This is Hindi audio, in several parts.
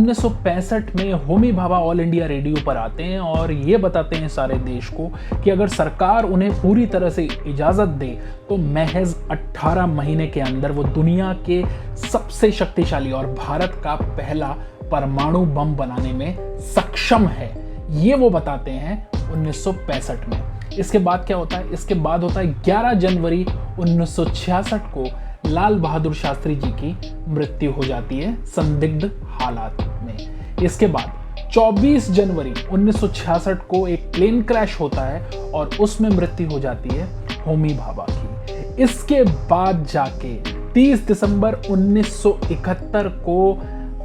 1965 में Homi Bhabha all India radio पर आते हैं और ये बताते हैं सारे देश को कि अगर सरकार उन्हें पूरी तरह से इजाज़त दे तो महज 18 महीने के अंदर वो दुनिया के सबसे शक्तिशाली और भारत का पहला परमाणु बम बनाने में सक्षम है। ये वो बताते हैं 1965 में। इसके बाद क्या होता है? इसके बाद होता है 11 जनवरी 1966 को लाल बहादुर शास्त्री जी की मृत्यु हो जाती है संदिग्ध हालात में। इसके बाद 24 जनवरी 1966 को एक प्लेन क्रैश होता है और उसमें मृत्यु हो जाती है होमी भाभा की। इसके बाद जाके 30 दिसंबर 1971 को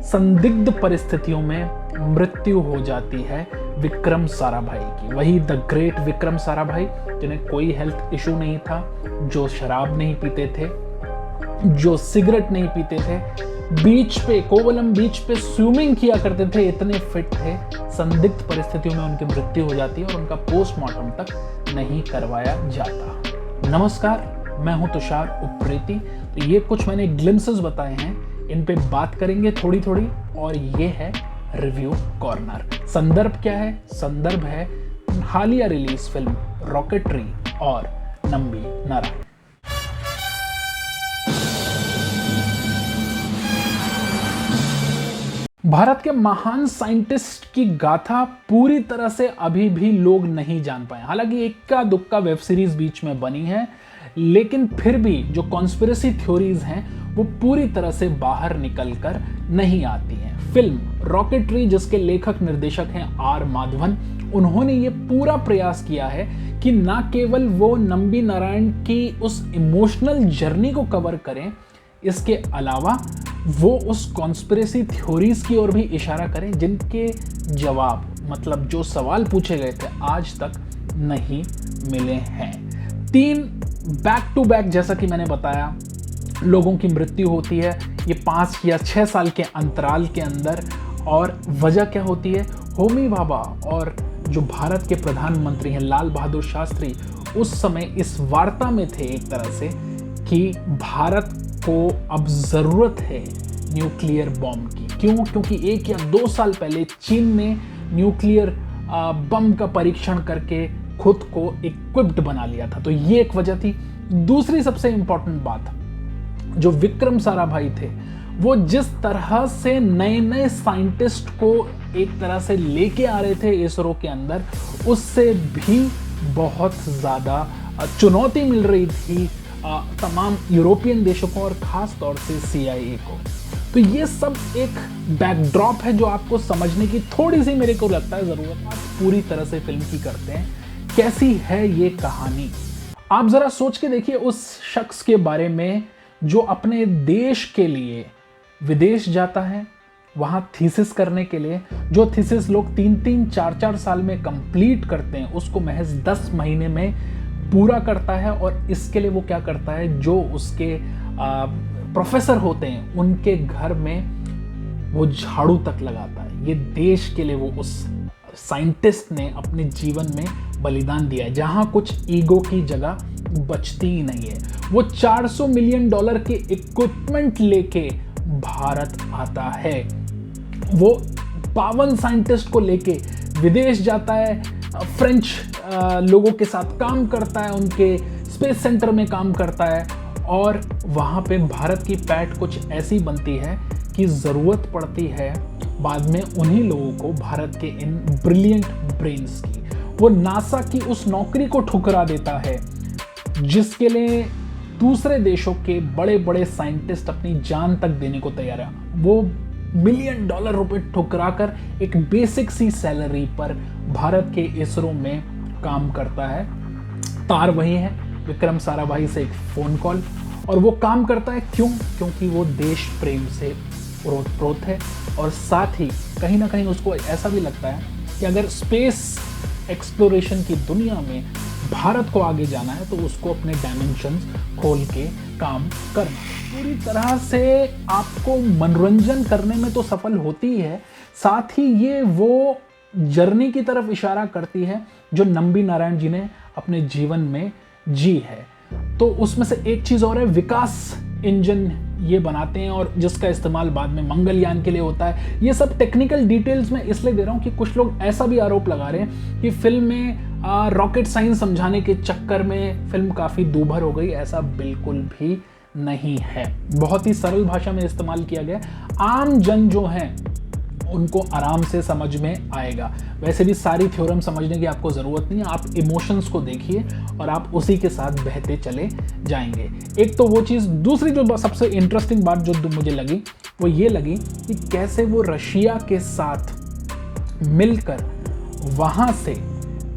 संदिग्ध परिस्थितियों में मृत्यु हो जाती है विक्रम साराभाई की। वही द ग्रेट विक्रम साराभाई, जिन्हें कोई हेल्थ इशू नहीं था, जो शराब नहीं पीते थे, जो सिगरेट नहीं पीते थे, बीच पे कोवलम बीच पे स्विमिंग किया करते थे, इतने फिट थे। संदिग्ध परिस्थितियों में उनकी मृत्यु हो जाती है और उनका पोस्टमार्टम तक नहीं करवाया जाता। नमस्कार, मैं हूं तुषार उप्रेती। तो ये कुछ मैंने ग्लिम्सेस बताए हैं, इन पे बात करेंगे थोड़ी थोड़ी, और ये है रिव्यू कॉर्नर। संदर्भ क्या है? संदर्भ है हालिया रिलीज फिल्म रॉकेटरी और नंबी नारायण। भारत के महान साइंटिस्ट की गाथा पूरी तरह से अभी भी लोग नहीं जान पाए। हालांकि इक्का दुक्का वेब सीरीज बीच में बनी है, लेकिन फिर भी जो कॉन्स्पिरेसी थ्योरीज हैं वो पूरी तरह से बाहर निकलकर नहीं आती हैं। फिल्म रॉकेटरी, जिसके लेखक निर्देशक हैं आर माधवन, उन्होंने ये पूरा प्रयास किया है कि ना केवल वो नंबी नारायण की उस इमोशनल जर्नी को कवर करें, इसके अलावा वो उस कॉन्स्पिरेसी थ्योरीज की ओर भी इशारा करें जिनके जवाब, मतलब जो सवाल पूछे गए थे, आज तक नहीं मिले हैं। 3 बैक टू बैक, जैसा कि मैंने बताया, लोगों की मृत्यु होती है ये 5 या 6 साल के अंतराल के अंदर। और वजह क्या होती है? होमी भाभा और जो भारत के प्रधानमंत्री हैं लाल बहादुर शास्त्री, उस समय इस वार्ता में थे एक तरह से कि भारत को अब जरूरत है न्यूक्लियर बॉम्ब की। क्यों? क्योंकि 1 या 2 साल पहले चीन ने न्यूक्लियर बम का परीक्षण करके खुद को इक्विप्ड बना लिया था। तो ये एक वजह थी। दूसरी सबसे इंपॉर्टेंट बात, जो विक्रम साराभाई थे, वो जिस तरह से नए नए साइंटिस्ट को एक तरह से लेके आ रहे थे इसरो के अंदर, उससे भी बहुत ज़्यादा चुनौती मिल रही थी तमाम यूरोपियन देशों को और ख़ास तौर से CIA को। तो ये सब एक बैकड्रॉप है जो आपको समझने की थोड़ी सी, मेरे को लगता है, ज़रूरत। आप पूरी तरह से फिल्म की करते हैं। कैसी है ये कहानी? आप ज़रा सोच के देखिए उस शख्स के बारे में जो अपने देश के लिए विदेश जाता है, वहाँ थीसिस करने के लिए। जो थीसिस लोग 3-3, 4-4 साल में कंप्लीट करते हैं, उसको महज 10 महीने में पूरा करता है। और इसके लिए वो क्या करता है? जो उसके प्रोफेसर होते हैं उनके घर में वो झाड़ू तक लगाता है। ये देश के लिए वो उस साइंटिस्ट ने अपने जीवन में बलिदान दिया है, जहां कुछ ईगो की जगह बचती ही नहीं है। वो $400 मिलियन के इक्विपमेंट लेके भारत आता है। वो 52 साइंटिस्ट को लेके विदेश जाता है, फ्रेंच लोगों के साथ काम करता है, उनके स्पेस सेंटर में काम करता है, और वहाँ पे भारत की पैठ कुछ ऐसी बनती है कि ज़रूरत पड़ती है बाद में उन्हीं लोगों को, भारत के इन ब्रिलियंट ब्रेन्स की। वो नासा की उस नौकरी को ठुकरा देता है जिसके लिए दूसरे देशों के बड़े बड़े साइंटिस्ट अपनी जान तक देने को तैयार है। वो $1 मिलियन रुपए ठुकरा कर एक बेसिक सी सैलरी पर भारत के इसरो में काम करता है। तार वही है, विक्रम साराभाई से एक फ़ोन कॉल, और वो काम करता है। क्यों? क्योंकि वो देश प्रेम से ओतप्रोत है, और साथ ही कहीं ना कहीं उसको ऐसा भी लगता है कि अगर स्पेस एक्सप्लोरेशन की दुनिया में भारत को आगे जाना है तो उसको अपने डायमेंशंस खोल के काम करना। पूरी तरह से आपको मनोरंजन करने में तो सफल होती है, साथ ही ये वो जर्नी की तरफ इशारा करती है जो नंबी नारायण जी ने अपने जीवन में जी है। तो उसमें से एक चीज़ और है, विकास इंजन ये बनाते हैं और जिसका इस्तेमाल बाद में मंगलयान के लिए होता है। ये सब टेक्निकल डिटेल्स में इसलिए दे रहा हूँ कि कुछ लोग ऐसा भी आरोप लगा रहे हैं कि फिल्म में रॉकेट साइंस समझाने के चक्कर में फिल्म काफ़ी दूभर हो गई। ऐसा बिल्कुल भी नहीं है, बहुत ही सरल भाषा में इस्तेमाल किया गया, आम जन जो हैं उनको आराम से समझ में आएगा। वैसे भी सारी थ्योरम समझने की आपको ज़रूरत नहीं है, आप इमोशंस को देखिए और आप उसी के साथ बहते चले जाएंगे। एक तो वो चीज़। दूसरी जो सबसे इंटरेस्टिंग बात जो मुझे लगी वो ये लगी कि कैसे वो रशिया के साथ मिलकर वहाँ से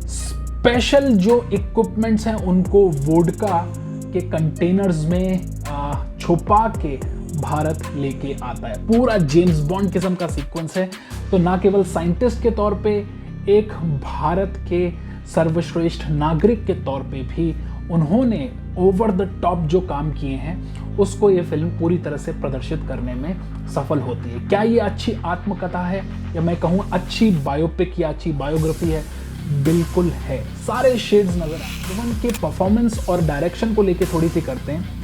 स्पेशल जो इक्विपमेंट्स हैं उनको वोडका के कंटेनर्स में छुपा के भारत लेके आता है। पूरा जेम्स बॉन्ड किस्म का सीक्वेंस है। तो ना केवल साइंटिस्ट के तौर पे, एक भारत के सर्वश्रेष्ठ नागरिक के तौर पे भी उन्होंने ओवर द टॉप जो काम किए हैं उसको ये फिल्म पूरी तरह से प्रदर्शित करने में सफल होती है। क्या ये अच्छी आत्मकथा है या मैं कहूँ अच्छी बायोपिक या अच्छी बायोग्राफी है? बिल्कुल है। सारे शेड्स नजर आए। जब उनके परफॉर्मेंस और डायरेक्शन को लेके थोड़ी सी करते हैं,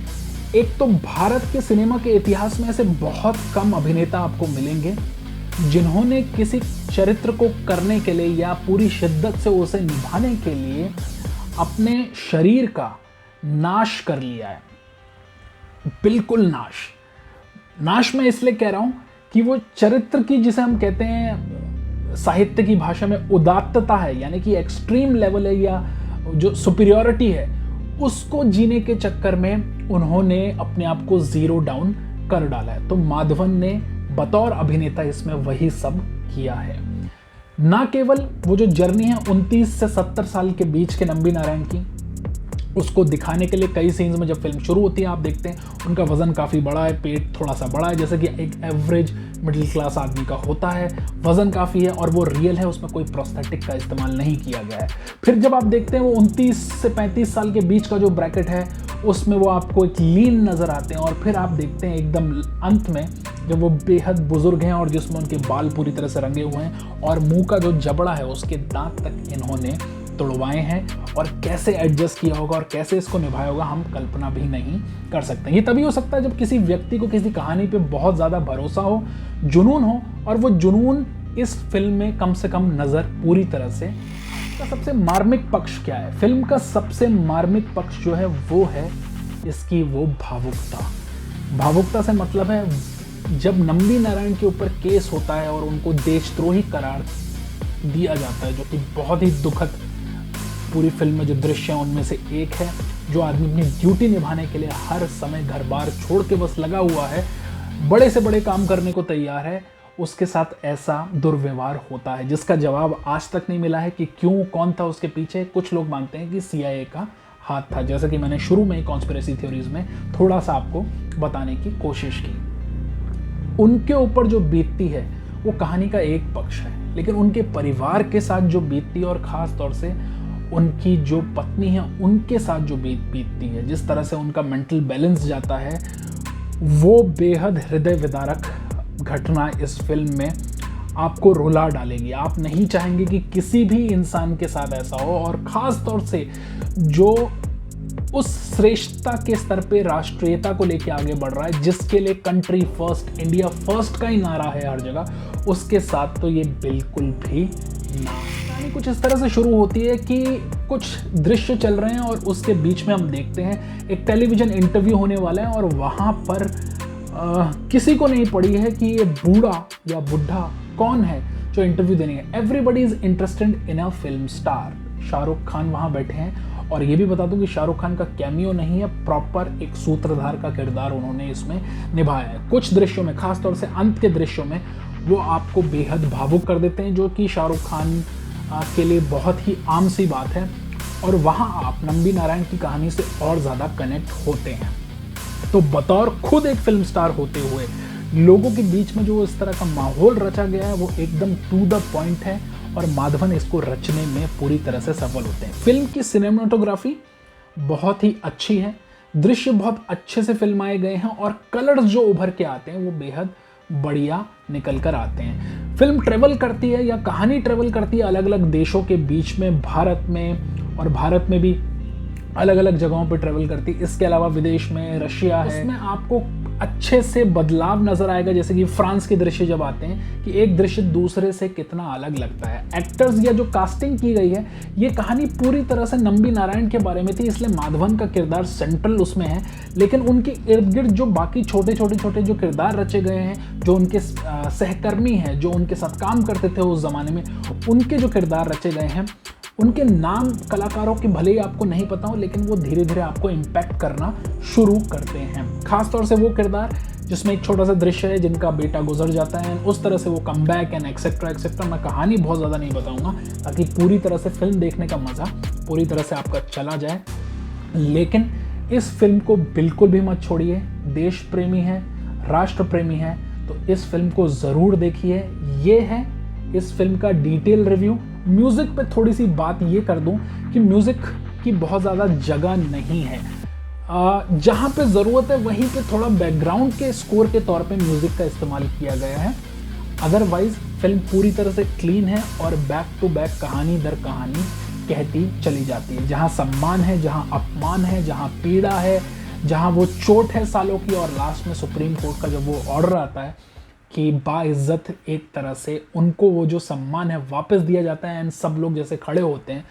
एक तो भारत के सिनेमा के इतिहास में ऐसे बहुत कम अभिनेता आपको मिलेंगे जिन्होंने किसी चरित्र को करने के लिए या पूरी शिद्दत से उसे निभाने के लिए अपने शरीर का नाश कर लिया है। बिल्कुल नाश मैं इसलिए कह रहा हूं कि वो चरित्र की, जिसे हम कहते हैं साहित्य की भाषा में उदात्तता है, यानी कि एक्सट्रीम लेवल है या जो सुपीरियॉरिटी है, उसको जीने के चक्कर में उन्होंने अपने आप को जीरो डाउन कर डाला है। तो माधवन ने बतौर अभिनेता इसमें वही सब किया है। ना केवल वो जो जर्नी है 29 से 70 साल के बीच के नंबी नारायण की, उसको दिखाने के लिए कई सीन्स में जब फिल्म शुरू होती है आप देखते हैं उनका वजन काफ़ी बड़ा है, पेट थोड़ा सा बड़ा है, जैसे कि एक एवरेज मिडिल क्लास आदमी का होता है। वजन काफ़ी है और वो रियल है, उसमें कोई प्रोस्थेटिक का इस्तेमाल नहीं किया गया है। फिर जब आप देखते हैं वो 29 से 35 साल के बीच का जो ब्रैकेट है उसमें वो आपको एक लीन नज़र आते हैं। और फिर आप देखते हैं एकदम अंत में जब वो बेहद बुजुर्ग हैं और जिसमें उनके बाल पूरी तरह से रंगे हुए हैं और मुंह का जो जबड़ा है उसके दांत तक इन्होंने तोड़वाए हैं, और कैसे एडजस्ट किया होगा और कैसे इसको निभाया होगा हम कल्पना भी नहीं कर सकते। ये तभी हो सकता है जब किसी व्यक्ति को किसी कहानी पे बहुत ज़्यादा भरोसा हो, जुनून हो, और वो जुनून इस फिल्म में कम से कम नज़र पूरी तरह से। इसका सबसे मार्मिक पक्ष क्या है? फिल्म का सबसे मार्मिक पक्ष जो है वो है इसकी वो भावुकता। भावुकता से मतलब है जब नंबी नारायण के ऊपर केस होता है और उनको देशद्रोही करार दिया जाता है, जो कि बहुत ही दुखद पूरी फिल्म में जो दृश्य है उनमें से एक है। जो आदमी अपनी ड्यूटी निभाने के लिए हर समय घर बार छोड़ के बस लगा हुआ है, बड़े से बड़े काम करने को तैयार है, उसके साथ ऐसा दुर्व्यवहार होता है जिसका जवाब आज तक नहीं मिला है कि क्यों, कौन था उसके पीछे। कुछ लोग मानते हैं कि CIA का हाथ था, जैसा कि मैंने शुरू में कॉन्स्पिरेसी थ्योरीज में थोड़ा सा आपको बताने की कोशिश की। उनके ऊपर जो बीतती है वो कहानी का एक पक्ष है, लेकिन उनके परिवार के साथ जो बीतती है और ख़ास तौर से उनकी जो पत्नी है उनके साथ जो बीतती है, जिस तरह से उनका मेंटल बैलेंस जाता है, वो बेहद हृदय विदारक घटना इस फिल्म में आपको रुला डालेगी। आप नहीं चाहेंगे कि किसी भी इंसान के साथ ऐसा हो, और ख़ास तौर से जो उस श्रेष्ठता के स्तर पे राष्ट्रीयता को लेके आगे बढ़ रहा है, जिसके लिए कंट्री फर्स्ट, इंडिया फर्स्ट का ही नारा है हर जगह, उसके साथ तो ये बिल्कुल भी ना। कहानी कुछ इस तरह से शुरू होती है कि कुछ दृश्य चल रहे हैं और उसके बीच में हम देखते हैं एक टेलीविजन इंटरव्यू होने वाला है, और वहाँ पर किसी को नहीं पड़ी है कि ये बूढ़ा या बुढ़ा कौन है जो इंटरव्यू देने है। Everybody is interested in a film star. Shahrukh Khan वहाँ बैठे हैं, और ये भी बता दूं कि शाहरुख खान का कैमियो नहीं है, प्रॉपर एक सूत्रधार का किरदार उन्होंने इसमें निभाया है। कुछ दृश्यों में, खासतौर से अंत के दृश्यों में, वो आपको बेहद भावुक कर देते हैं, जो कि शाहरुख खान के लिए बहुत ही आम सी बात है, और वहाँ आप नंबी नारायण की कहानी से और ज़्यादा कनेक्ट होते हैं। तो बतौर खुद एक फिल्म स्टार होते हुए लोगों के बीच में जो इस तरह का माहौल रचा गया है वो एकदम टू द पॉइंट है, और माधवन इसको रचने में पूरी तरह से सफल होते हैं। फिल्म की सिनेमेटोग्राफी बहुत ही अच्छी है, दृश्य बहुत अच्छे से फिल्माए गए हैं, और कलर्स जो उभर के आते हैं वो बेहद बढ़िया निकल कर आते हैं। फिल्म ट्रेवल करती है या कहानी ट्रेवल करती है अलग अलग देशों के बीच में, भारत में, और भारत में भी अलग अलग जगहों पर ट्रेवल करती है। इसके अलावा विदेश में रशिया है। इसमें आपको अच्छे से बदलाव नजर आएगा, जैसे कि फ्रांस के दृश्य जब आते हैं कि एक दृश्य दूसरे से कितना अलग लगता है। एक्टर्स या जो कास्टिंग की गई है, ये कहानी पूरी तरह से नंबी नारायण के बारे में थी, इसलिए माधवन का किरदार सेंट्रल उसमें है, लेकिन उनके इर्द गिर्द जो बाकी छोटे छोटे जो किरदार रचे गए हैं, जो उनके सहकर्मी हैं, जो उनके साथ काम करते थे उस जमाने में, उनके जो किरदार रचे गए हैं, उनके नाम कलाकारों के भले ही आपको नहीं पता हो, लेकिन वो धीरे धीरे आपको इम्पैक्ट करना शुरू करते हैं। खासतौर से वो किरदार जिसमें एक छोटा सा दृश्य है जिनका बेटा गुजर जाता है, उस तरह से वो come back and etcetera etcetera. मैं कहानी बहुत ज़्यादा नहीं बताऊंगा ताकि पूरी तरह से फिल्म देखने का मज़ा पूरी तरह से आपका चला जाए। लेकिन इस फिल्म को बिल्कुल भी मत छोड़िए। देश प्रेमी है, राष्ट्र प्रेमी है, तो इस फिल्म को ज़रूर देखिए। ये है इस फिल्म का डिटेल रिव्यू। म्यूज़िक पे थोड़ी सी बात ये कर दूं कि म्यूज़िक की बहुत ज़्यादा जगह नहीं है। जहाँ पे ज़रूरत है वहीं पे थोड़ा बैकग्राउंड के स्कोर के तौर पे म्यूज़िक का इस्तेमाल किया गया है। अदरवाइज फिल्म पूरी तरह से क्लीन है और बैक टू बैक कहानी दर कहानी कहती चली जाती है। जहाँ सम्मान है, जहाँ अपमान है, जहाँ पीड़ा है, जहाँ वो चोट है सालों की, और लास्ट में सुप्रीम कोर्ट का जब वो ऑर्डर आता है कि बाइज्जत एक तरह से उनको वो जो सम्मान है वापस दिया जाता है, एंड सब लोग जैसे खड़े होते हैं,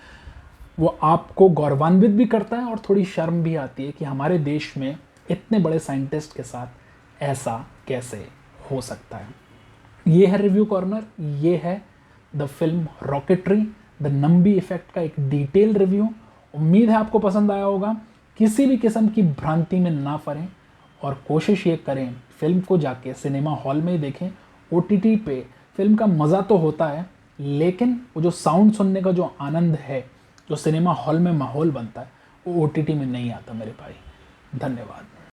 वो आपको गौरवान्वित भी करता है और थोड़ी शर्म भी आती है कि हमारे देश में इतने बड़े साइंटिस्ट के साथ ऐसा कैसे हो सकता है। ये है रिव्यू कॉर्नर, ये है the film rocketry, the Nambi effect का एक डिटेल रिव्यू। उम्मीद है आपको पसंद आया होगा। किसी भी किस्म की भ्रांति में ना पड़ें और कोशिश ये करें फिल्म को जाके सिनेमा हॉल में ही देखें। OTT पे फिल्म का मज़ा तो होता है, लेकिन वो जो साउंड सुनने का जो आनंद है, जो सिनेमा हॉल में माहौल बनता है, वो OTT में नहीं आता मेरे भाई। धन्यवाद।